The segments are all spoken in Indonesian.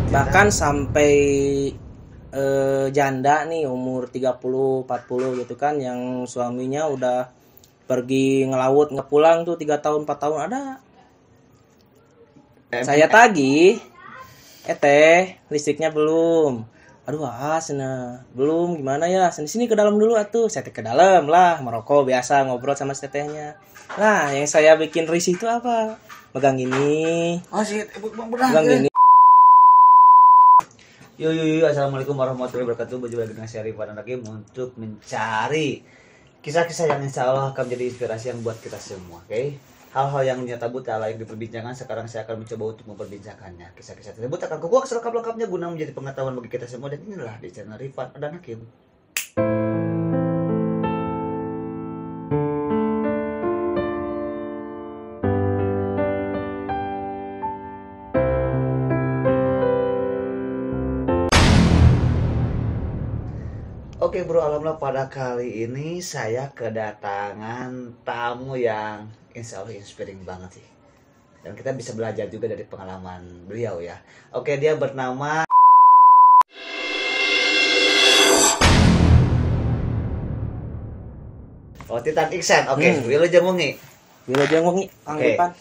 Bahkan sampai janda nih umur 30 40 gitu kan, yang suaminya udah pergi ngelaut nggak pulang tuh 3 tahun 4 tahun ada. Saya tagih, listriknya belum. Aduh, belum, gimana ya? Sini ke dalam dulu atuh. Saya ke dalam lah, merokok biasa, ngobrol sama tetehnya. Nah, yang saya bikin risih itu apa? Megang ini. Oh sih, Megang ini. Yo, assalamualaikum warahmatullahi wabarakatuh. Berjumpa lagi dengan saya Rifan Hakim untuk mencari kisah-kisah yang insya Allah akan menjadi inspirasi yang buat kita semua, oke? Hal-hal yang tabu tak layak diperbincangkan, sekarang saya akan mencoba untuk memperbincangkannya. Kisah-kisah tersebut akan kukuak selengkap-lengkapnya guna menjadi pengetahuan bagi kita semua, dan inilah di channel Rifan dan Hakim. Oke bro, alhamdulillah pada kali ini saya kedatangan tamu yang insya Allah inspiring banget sih. Dan kita bisa belajar juga dari pengalaman beliau ya. Oke, dia bernama Titan Iksan. Oke, Wilujeng Wengi. Kang Ipan.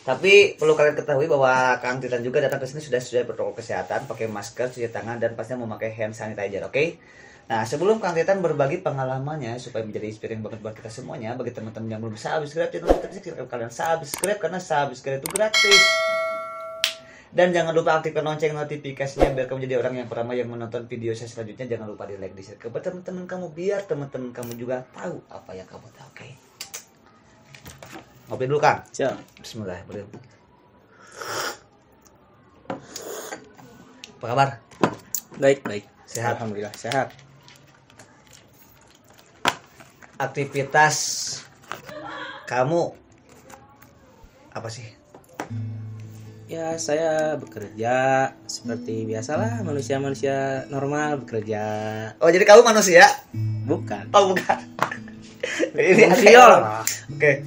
Tapi perlu kalian ketahui bahwa Kang Titan juga datang ke sini sudah protokol kesehatan, pakai masker, cuci tangan, dan pastinya memakai hand sanitizer, oke? Nah, sebelum Kang Titan berbagi pengalamannya supaya menjadi inspiring banget buat kita semuanya, bagi teman-teman yang belum subscribe channel kita, kalian subscribe karena subscribe itu gratis. Dan jangan lupa aktifkan lonceng notifikasinya biar kamu jadi orang yang pertama yang menonton video saya selanjutnya. Jangan lupa di like, di share ke teman-teman kamu biar teman-teman kamu juga tahu apa yang kamu tahu, oke? Ngopi dulu Kang. Siap. Bismillah. Apa kabar? Baik. Sehat. Alhamdulillah sehat. Aktivitas kamu apa sih? Ya, saya bekerja seperti biasalah manusia normal bekerja. Oh, jadi kamu manusia? Bukan. Oh, bukan. Ini Manusia. Oke.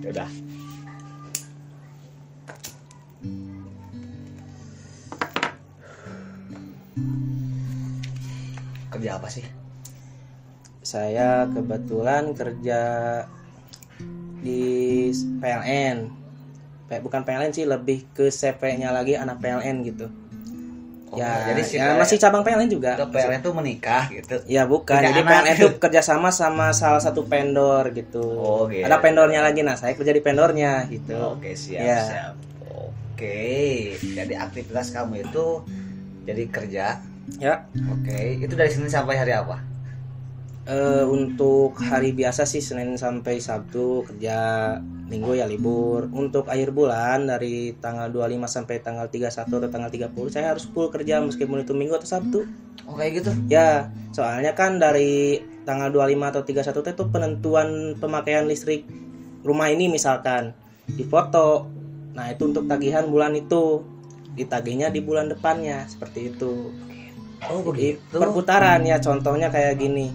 Udah. Kerja apa sih? Saya kebetulan kerja di PLN. Bukan PLN sih, lebih ke CP-nya lagi anak PLN gitu. Oh, ya, jadi masih cabang PLN juga. PLN tuh menikah gitu. Ya bukan, Punya jadi anak. PLN itu kerjasama sama salah satu vendor gitu. Oh, gitu. Ada vendornya lagi, nah saya kerja di vendornya gitu. Oke, siap, Ya. siap. Oke, jadi aktivitas kamu itu jadi kerja. Ya. Oke, itu dari Senin sampai hari apa? Untuk hari biasa sih Senin sampai Sabtu kerja, Minggu ya libur. Untuk akhir bulan dari tanggal 25 sampai tanggal 31 atau tanggal 30 saya harus full kerja meskipun itu Minggu atau Sabtu. Oh, kayak gitu? Ya, soalnya kan dari tanggal 25 atau 31 itu penentuan pemakaian listrik rumah ini misalkan difoto. Nah, itu untuk tagihan bulan itu. Ditagihnya di bulan depannya, seperti itu. Oh, Jadi, begitu. perputaran ya, contohnya kayak gini.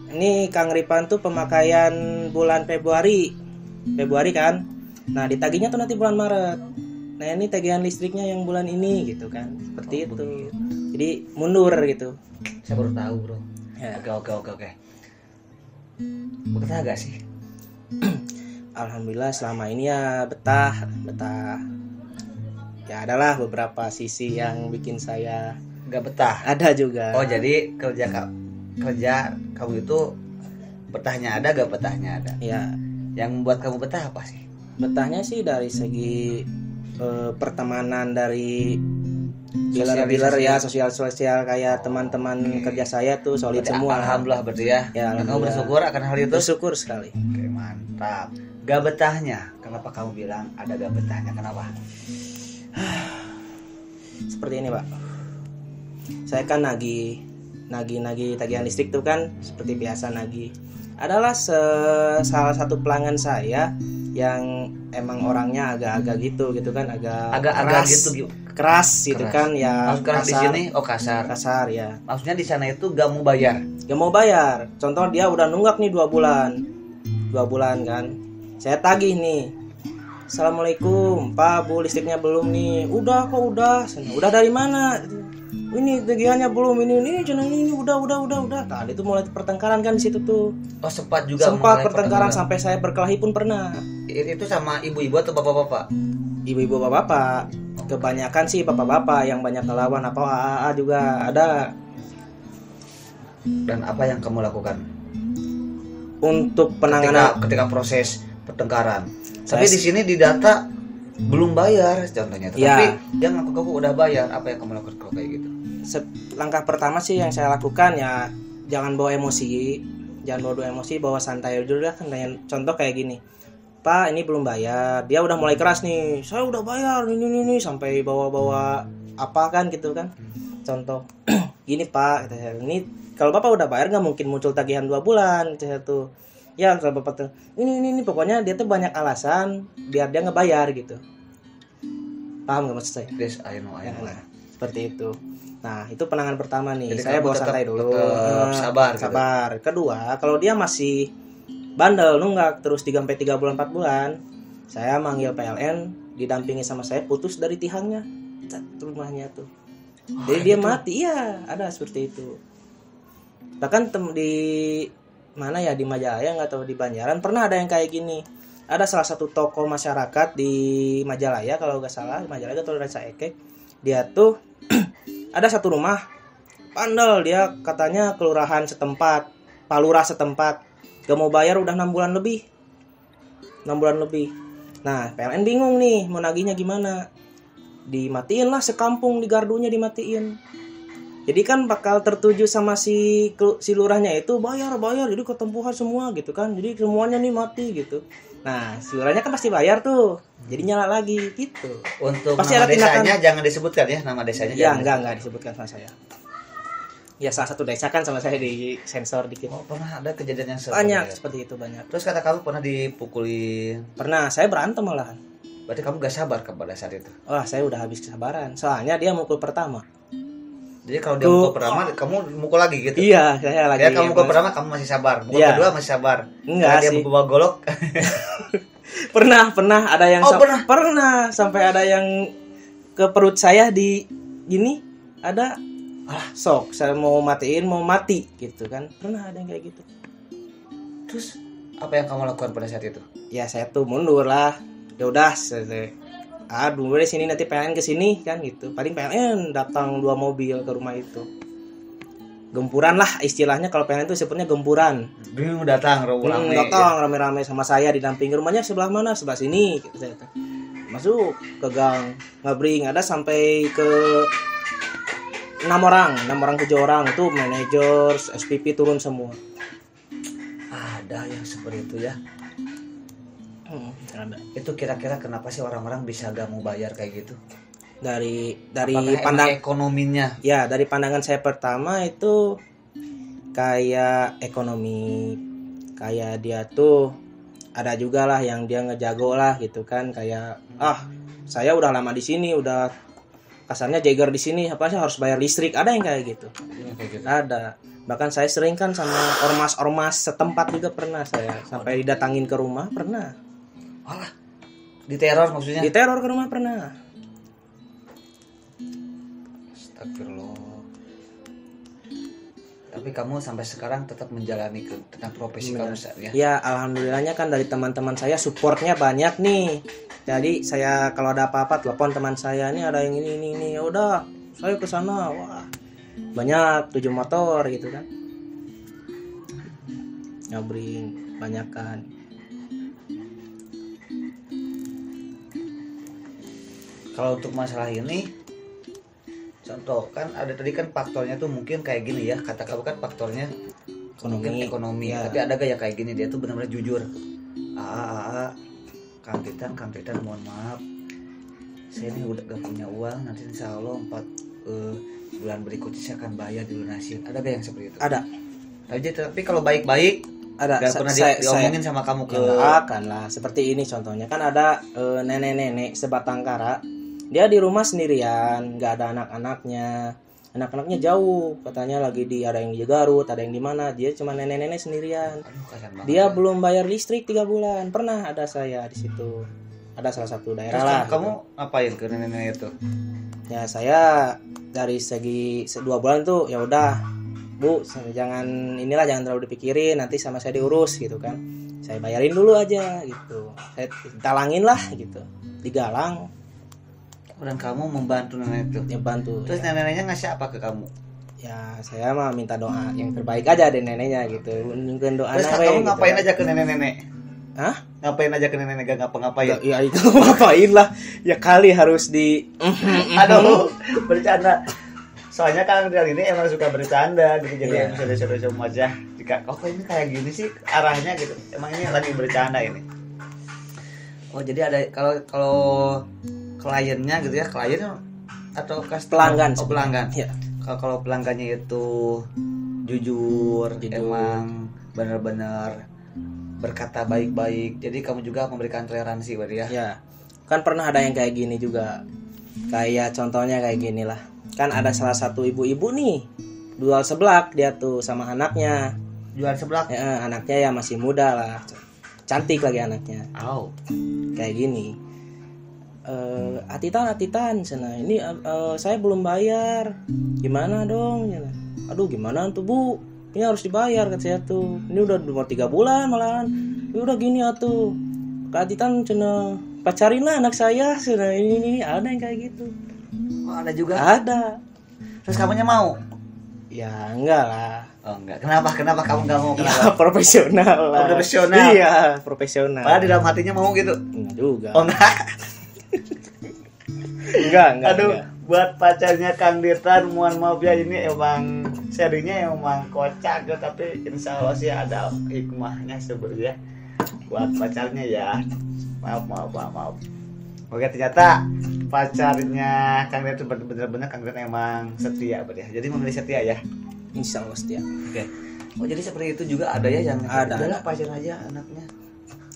Ini Kang Ripan tuh pemakaian bulan Februari kan. Nah, ditagihnya tuh nanti bulan Maret. Nah, ini tagihan listriknya yang bulan ini gitu kan. Seperti itu. Begitu. Jadi mundur gitu. Saya baru tahu, Bro. Ya. Oke. Betah gak sih? Alhamdulillah selama ini ya betah. Ya adalah beberapa sisi yang bikin saya Gak betah. ada juga. Oh, jadi kerja kamu itu betahnya ada, gak betahnya ada. Ya, Yang membuat kamu betah apa sih? betahnya sih dari segi pertemanan dari dealer-dealer ya, sosial kayak teman-teman kerja saya tuh solid Berarti semua. Alhamdulillah berarti ya. Ya, Kamu alhamdulillah. bersyukur akan hal itu? Bersyukur sekali. Oke, mantap. Gak betahnya. Kenapa kamu bilang ada gak betahnya? Kenapa? Seperti ini, Pak. Saya kan nagih tagihan listrik tuh kan seperti biasa nagih. Adalah salah satu pelanggan saya yang emang orangnya agak-agak gitu kan, Agak-agak gitu. keras gitu Keras. kan ya. Maksud keras di sini kasar. Kasar ya. Maksudnya di sana itu gak mau bayar. Gak mau bayar. Contoh dia udah nunggak nih 2 bulan kan. Saya tagih nih. Assalamualaikum Pak, Bu, listriknya belum nih. Udah kok, udah dari mana? Ini tagihannya belum, ini udah. Nah itu mulai pertengkaran kan di situ tuh. Oh, sempat juga Sempat mulai pertengkaran sampai saya berkelahi pun pernah. Itu sama ibu-ibu atau bapak-bapak? Ibu-ibu, bapak-bapak. Kebanyakan sih bapak-bapak yang banyak ngelawan, apa AA juga ada. Dan apa yang kamu lakukan Untuk penanganan ketika proses pertengkaran? Tapi di sini di data belum bayar contohnya. Tapi yang aku udah bayar. Apa yang kamu lakukan kalau kayak gitu? Langkah pertama sih yang saya lakukan ya jangan bawa emosi, bawa santai dulu kan. Contoh kayak gini, Pak ini belum bayar, dia udah mulai keras nih, saya udah bayar ini sampai bawa apa kan gitu kan. Contoh gini Pak, ini kalau Bapak udah bayar nggak mungkin muncul tagihan 2 bulan gitu. Ya kalau Bapak tuh ini pokoknya dia tuh banyak alasan biar dia ngebayar gitu. Paham nggak maksud saya? Yes, I know. Seperti itu. Nah itu penanganan pertama nih. Jadi saya bawa santai dulu, sabar. Gitu. Kedua, kalau dia masih bandel nunggak terus 3 bulan 4 bulan, saya manggil PLN, didampingi sama saya, putus dari tihangnya rumahnya tuh. Jadi dia gitu? Mati. Iya, ada seperti itu. Bahkan di mana ya, di Majalaya nggak tahu, di Banjaran pernah ada yang kayak gini. Ada salah satu tokoh masyarakat di Majalaya kalau nggak salah, di Majalaya atau Ranca Ekek, dia tuh ada satu rumah bandel, dia katanya kelurahan setempat, Pak Lurah setempat gak mau bayar udah 6 bulan lebih. Nah PLN bingung nih mau nagihnya gimana, dimatiin lah sekampung, di gardunya dimatiin. Jadi kan bakal tertuju sama si lurahnya itu bayar, jadi ketempuhan semua gitu kan, jadi semuanya nih mati gitu. Nah si lurahnya kan pasti bayar tuh, jadi nyala lagi gitu. Untuk pasti nama ada tindakan. Desanya jangan disebutkan ya, nama desanya. Ya enggak disebutkan sama saya. Ya salah satu desa kan sama saya di sensor dikit. Oh, pernah ada kejadian yang banyak seperti itu, banyak. Terus kata kamu pernah dipukulin? Pernah, saya berantem malahan. Berarti kamu gak sabar pada saat itu? Wah, saya udah habis kesabaran. Soalnya dia mukul pertama. Jadi kalau dia mukul pertama, kamu mukul lagi gitu? Iya, saya lagi. Ya kamu mukul pertama, kamu masih sabar. Mukul kedua masih sabar. Enggak sih. Dia bawa golok. pernah ada yang pernah sampai ada yang ke perut saya di gini, ada sok saya mau mati gitu kan. Pernah ada yang kayak gitu. Terus apa yang kamu lakukan pada saat itu? Ya saya tuh mundur lah. Ya udah, aduh dari sini nanti PLN ke sini kan gitu. Paling PLN datang 2 mobil ke rumah itu. Gempuran lah istilahnya, kalau PLN itu sebutnya gempuran. Bingung datang rame-rame sama saya, didampingi. Rumahnya sebelah mana? Sebelah sini gitu saya. Masuk ke gang, ngabring, ada sampai ke 6 orang, 7 orang tuh manajer, SPP turun semua. Ada yang seperti itu ya. Ada. Itu kira-kira kenapa sih orang-orang bisa gak mau bayar kayak gitu? Dari pandang ekonominya. Ya, dari pandangan saya pertama itu kayak ekonomi, kayak dia tuh ada juga lah yang dia ngejago lah gitu kan, kayak saya udah lama di sini, udah kasarnya jagger di sini, apa sih harus bayar listrik, ada yang kayak gitu. Ada. Bahkan saya sering kan sama ormas setempat juga pernah saya sampai didatangin ke rumah pernah. Alah, diteror maksudnya? Diteror ke rumah pernah. Astagfirullah. Tapi kamu sampai sekarang tetap menjalani tentang profesi kamu ya? Ya, alhamdulillahnya kan dari teman-teman saya supportnya banyak nih. Jadi saya kalau ada apa-apa telepon teman saya, nih ada yang ini. Ya udah, saya ke sana. Wah. Banyak 7 motor gitu kan. Nyabring banyak kan. Kalau untuk masalah ini, contoh kan ada tadi kan faktornya tuh mungkin kayak gini ya, kata kamu kan faktornya ekonomi ya. Tapi ada gak ya kayak gini, dia tuh benar-benar jujur. Kang Titan mohon maaf, saya ini udah gak punya uang, nanti insya Allah 4 bulan berikutnya saya akan bayar dilunasin. Ada gak yang seperti itu? Ada. Tapi kalau baik-baik ada. Gak pernah diomongin sama kamu ke? Ya, akan lah. Seperti ini contohnya kan ada nenek-nenek sebatang kara. Dia di rumah sendirian, nggak ada anak-anaknya jauh, katanya lagi ada yang di Garut, ada yang di mana, dia cuma nenek-nenek sendirian. Dia belum bayar listrik 3 bulan, pernah ada saya di situ. ada salah satu daerah Terus lah. kamu ngapain ke nenek-nenek itu? Ya saya dari segi 2 bulan tuh ya udah Bu, jangan terlalu dipikirin, nanti sama saya diurus gitu kan. Saya bayarin dulu aja gitu. Saya talangin lah gitu. Digalang. Dan kamu membantu nenek itu. Ya bantu. Terus Ya. neneknya ngasih apa ke kamu? Ya saya mah minta doa yang terbaik aja dari neneknya gitu. Mungkin doa Terus nawe, kamu gitu ngapain kan. aja ke nenek-nenek? Hah? Ngapain aja ke nenek-nenek? Gak ngapa-ngapain? Ya itu ngapain lah. Ya kali harus di Aduh, bercanda. Soalnya Kang Rizal ini emang suka bercanda gitu. Jadi Iya. episode-episode aja. Jika kok ini kayak gini sih arahnya gitu. Emang ini lagi bercanda ini. Oh, jadi ada kalau kliennya gitu ya, klien atau pelanggan. Oh, pelanggan. Ya. Kalau pelanggannya itu jujur, emang benar-benar berkata baik-baik. Jadi kamu juga memberikan toleransi berarti ya. Ya. Kan pernah ada yang kayak gini juga. Kayak contohnya kayak gini lah. Kan ada salah satu ibu-ibu nih jual seblak dia tuh sama anaknya. Jual seblak. Ya, anaknya ya masih muda lah, cantik lagi anaknya. Oh. Kayak gini. Atitan sana ini saya belum bayar. Gimana dong? Aduh gimana tuh Bu? Ini harus dibayar kata saya tuh. Ini udah 3 bulan malahan. Ya udah gini atuh. Kak Atitan cina pacarin lah anak saya. Sana ini ada yang kayak gitu. Oh, ada juga. Ada. Terus kamunya mau? Ya enggak lah. Oh enggak. Kenapa kamu enggak mau? Ya Kenapa? profesional lah. Oh, profesional. Iya, profesional. Padahal di dalam hatinya mau gitu. Enggak juga. Oh enggak. Enggak. Aduh, Enggak. buat pacarnya Kang Dirtan, mohon maaf ya ini emang serinya emang kocak ya, tapi insya Allah sih ada hikmahnya sebenarnya buat pacarnya ya. Maaf. Oke, ternyata pacarnya Kang Dirtan bener-bener Kang Dirtan emang setia berarti ya. Jadi memilih setia ya. Insya Allah setia. Oke. Oh jadi seperti itu juga ada ya yang Ada. pacar aja anaknya.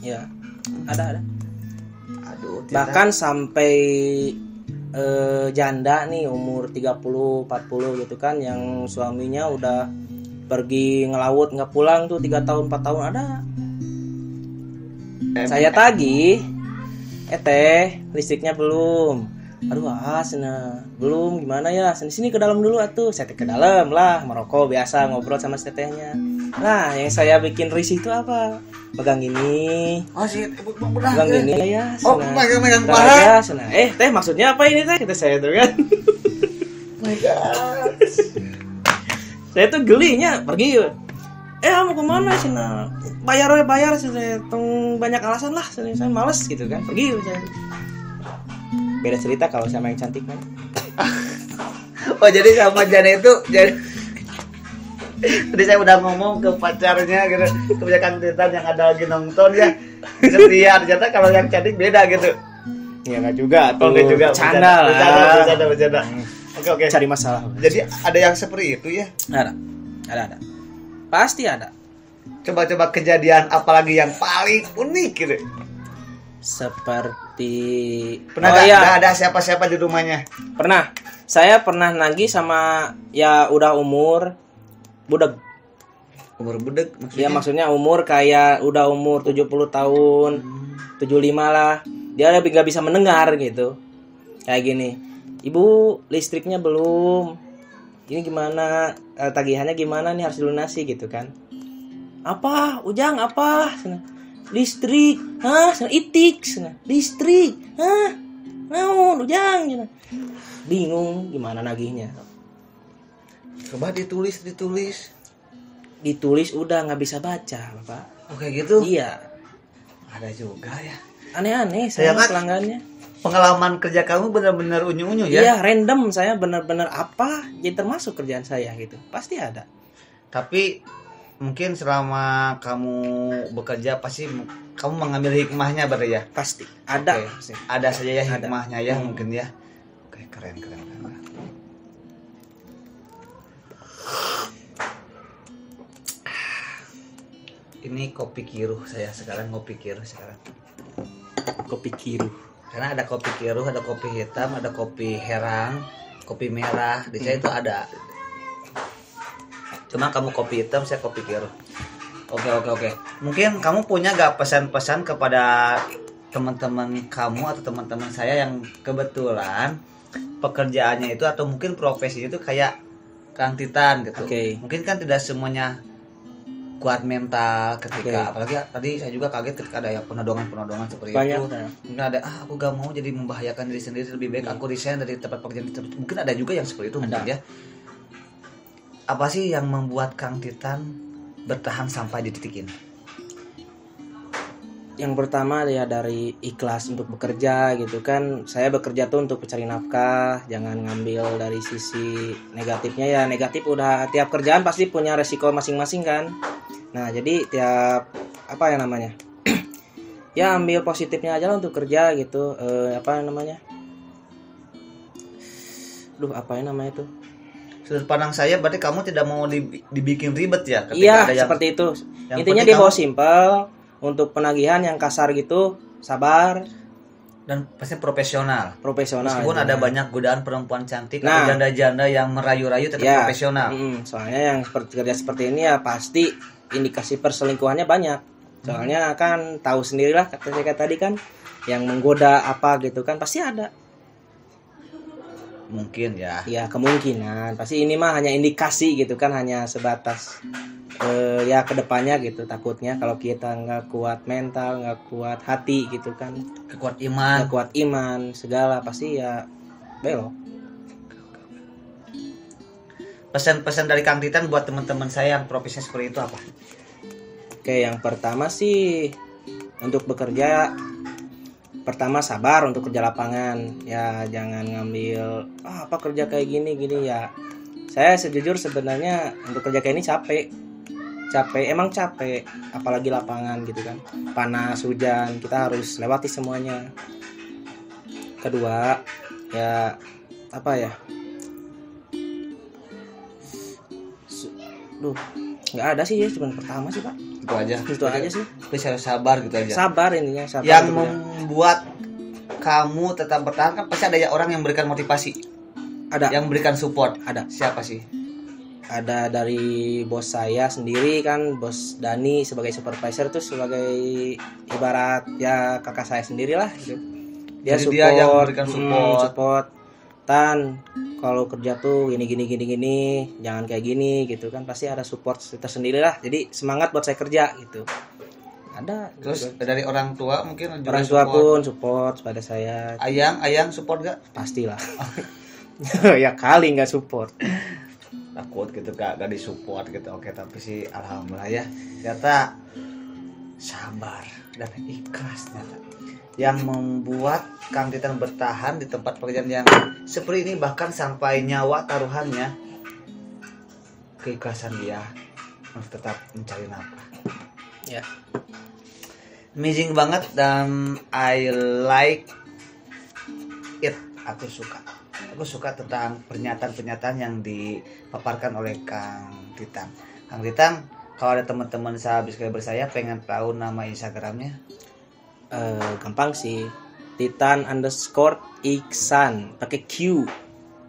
Ya. Ada. Aduh. Bahkan sampai janda nih umur 30 40 gitu kan yang suaminya udah pergi ngelaut nggak pulang tuh 3 tahun 4 tahun ada. Saya tagih teh listriknya belum. Aduh sana belum gimana ya sini ke dalam dulu atuh. Saya ke dalam lah merokok biasa ngobrol sama tetehnya. Nah yang saya bikin risih itu apa? Pegang gini. Oh sih, Pegang gini ya. Oh, megang paha. Sana. Teh maksudnya apa ini teh? Kata saya tuh kan. My God. Saya tuh gelinya pergi. Mau kemana sana? Bayar saya. Banyak alasan lah. Saya males gitu kan. Pergi saya. Beda cerita kalau sama yang cantik kan. Oh jadi sama Jana itu jadi saya udah ngomong ke pacarnya gitu, ke Kang Dirtan yang ada lagi nonton ya setia. Ternyata kalau yang cantik beda gitu. Ya nggak juga. Oh nggak juga. Bercanda. Oke. Cari masalah. Jadi ada yang seperti itu ya? Ada. Pasti ada. Coba kejadian apalagi yang paling unik gitu. Seperti Pernah nggak ada siapa-siapa di rumahnya? Pernah. Saya pernah nagih sama ya udah umur budeg. Umur budeg maksudnya? Ya maksudnya umur kayak udah umur 70 tahun, 75 lah. Dia udah nggak bisa mendengar gitu. Kayak gini. Ibu, listriknya belum. Ini gimana? Tagihannya gimana nih harus dilunasi gitu kan. Apa? Ujang apa? Listrik. Hah? Itik. Listrik. Hah? Naon Ujang? Bingung gimana nagihnya. Coba ditulis. Ditulis udah nggak bisa baca, Bapak. Oh kayak gitu? Iya. Ada juga ya. Aneh-aneh saya Kan pelanggannya. Pengalaman kerja kamu benar-benar unyu-unyu ya? Iya, random saya benar-benar apa jadi termasuk kerjaan saya gitu. Pasti ada. Tapi mungkin selama kamu bekerja pasti kamu mengambil hikmahnya berarti ya? Pasti ada. Oke. Ada saja ya Ada. hikmahnya ya mungkin ya. Oke, keren. Ini kopi kiruh saya sekarang ngopi kiruh sekarang. Kopi kiru. Karena ada kopi kiruh, ada kopi hitam, ada kopi herang, kopi merah. Di saya itu ada. Cuma kamu kopi hitam, saya kopi kiruh. Oke. Mungkin kamu punya gak pesan-pesan kepada teman-teman kamu atau teman-teman saya yang kebetulan pekerjaannya itu atau mungkin profesinya itu kayak Kang Titan gitu. Oke. Mungkin kan tidak semuanya kuat mental ketika Oke. apalagi tadi saya juga kaget ketika ada yang penodongan seperti Banyak. itu. Mungkin ada aku gak mau jadi membahayakan diri sendiri, lebih baik aku resign dari tempat pekerjaan itu. Mungkin ada juga yang seperti itu mungkin ya. Apa sih yang membuat Kang Titan bertahan sampai di titik ini? Yang pertama ya dari ikhlas untuk bekerja gitu kan. Saya bekerja tuh untuk mencari nafkah, jangan ngambil dari sisi negatifnya. Ya negatif udah, tiap kerjaan pasti punya resiko masing-masing kan. Nah jadi tiap apa ya namanya ya ambil positifnya aja lah untuk kerja gitu. Apa namanya apa yang namanya itu. Sudut pandang saya berarti kamu tidak mau dibikin ribet ya ketika Iya ada yang seperti itu. yang Intinya penting dibawa kamu- simpel. Untuk penagihan yang kasar gitu sabar, dan pasti profesional. profesional. Meskipun aja. ada banyak godaan perempuan cantik Nah. atau janda-janda yang merayu-rayu tetap Ya, profesional. soalnya yang kerja seperti ini ya pasti indikasi perselingkuhannya banyak. Soalnya kan tahu sendirilah kata saya tadi kan yang menggoda apa gitu kan pasti ada. Mungkin ya. Ya kemungkinan pasti ini mah hanya indikasi gitu kan, hanya sebatas ya kedepannya gitu. Takutnya kalau kita nggak kuat mental, nggak kuat hati gitu kan, Kekuat iman. nggak kuat iman segala pasti ya belok. Pesan-pesan dari Kang Titan buat teman-teman saya yang profesinya seperti itu apa? Oke, yang pertama sih untuk bekerja, pertama sabar untuk kerja lapangan. Ya jangan ngambil apa kerja kayak gini ya. Saya sejujur sebenarnya untuk kerja kayak ini emang capek, apalagi lapangan gitu kan, panas hujan kita harus lewati semuanya. Kedua ya apa ya, nggak ada sih ya, cuma pertama sih Pak, Itu aja. sih. Tapi harus sabar gitu aja. Sabar intinya, sabar Yang untuk kerja. membuat kamu tetap bertahan kan pasti ada ya orang yang memberikan motivasi, Ada yang memberikan support. ada Siapa sih? ada dari bos saya sendiri kan, bos Dani sebagai supervisor tuh sebagai ibarat ya kakak saya sendiri lah gitu. Dia Jadi support, dia yang memberikan support. support. Tan, kalau kerja tuh gini, jangan kayak gini gitu kan, pasti ada support tersendiri lah. Jadi semangat buat saya kerja gitu. Ada. Terus gitu. dari orang tua mungkin juga Orang tua support. pun support pada saya, Ayang support gak? pastilah. Ya kali nggak support. Takut gitu gak disupport gitu. Oke, tapi sih alhamdulillah ya ternyata sabar dan ikhlas ternyata yang membuat Kang Titan bertahan di tempat pekerjaan yang seperti ini, bahkan sampai nyawa taruhannya. Keikhlasan dia untuk tetap mencari nafkah. Ya. Amazing banget dan I like it. Aku suka tentang pernyataan-pernyataan yang dipaparkan oleh Kang Titan. Kang Titan, kalau ada teman-teman subscriber saya pengen tahu nama Instagramnya, Gampang sih, Titan_Iksan pakai Q.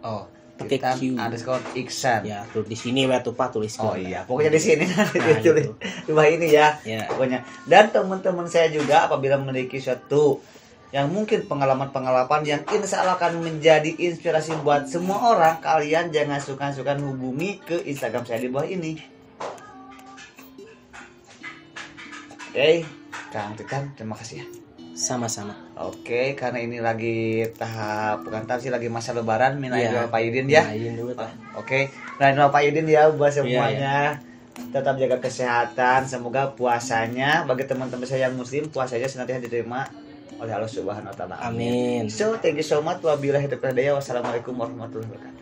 oh, Pakai Q. Titan_Iksan. Ya tuh di sini ya tuh Pak, tulis. Oh iya, pokoknya di sini nanti Nah, ditulis gitu. di bawah ini ya. Ya. Pokoknya. Dan teman-teman saya juga apabila memiliki suatu yang mungkin pengalaman-pengalaman yang insya Allah akan menjadi inspirasi buat semua orang, kalian jangan sungkan-sungkan hubungi ke Instagram saya di bawah ini. Oke, Kang Titan, terima kasih ya. Sama-sama. Oke, karena ini lagi bukan tahap sih, lagi masa lebaran, minal Iya. aidin Pak Yudin ya. Main dulu Pak. Oke, nah Pak Yudin ya buat semuanya. Tetap jaga kesehatan, semoga puasanya bagi teman-teman saya yang muslim, puasanya senantiasa diterima oleh Allah Subhanahu wa taala. Amin. So, thank you so much. Wabillahi taufiq wal hidayah. Wassalamualaikum warahmatullahi wabarakatuh.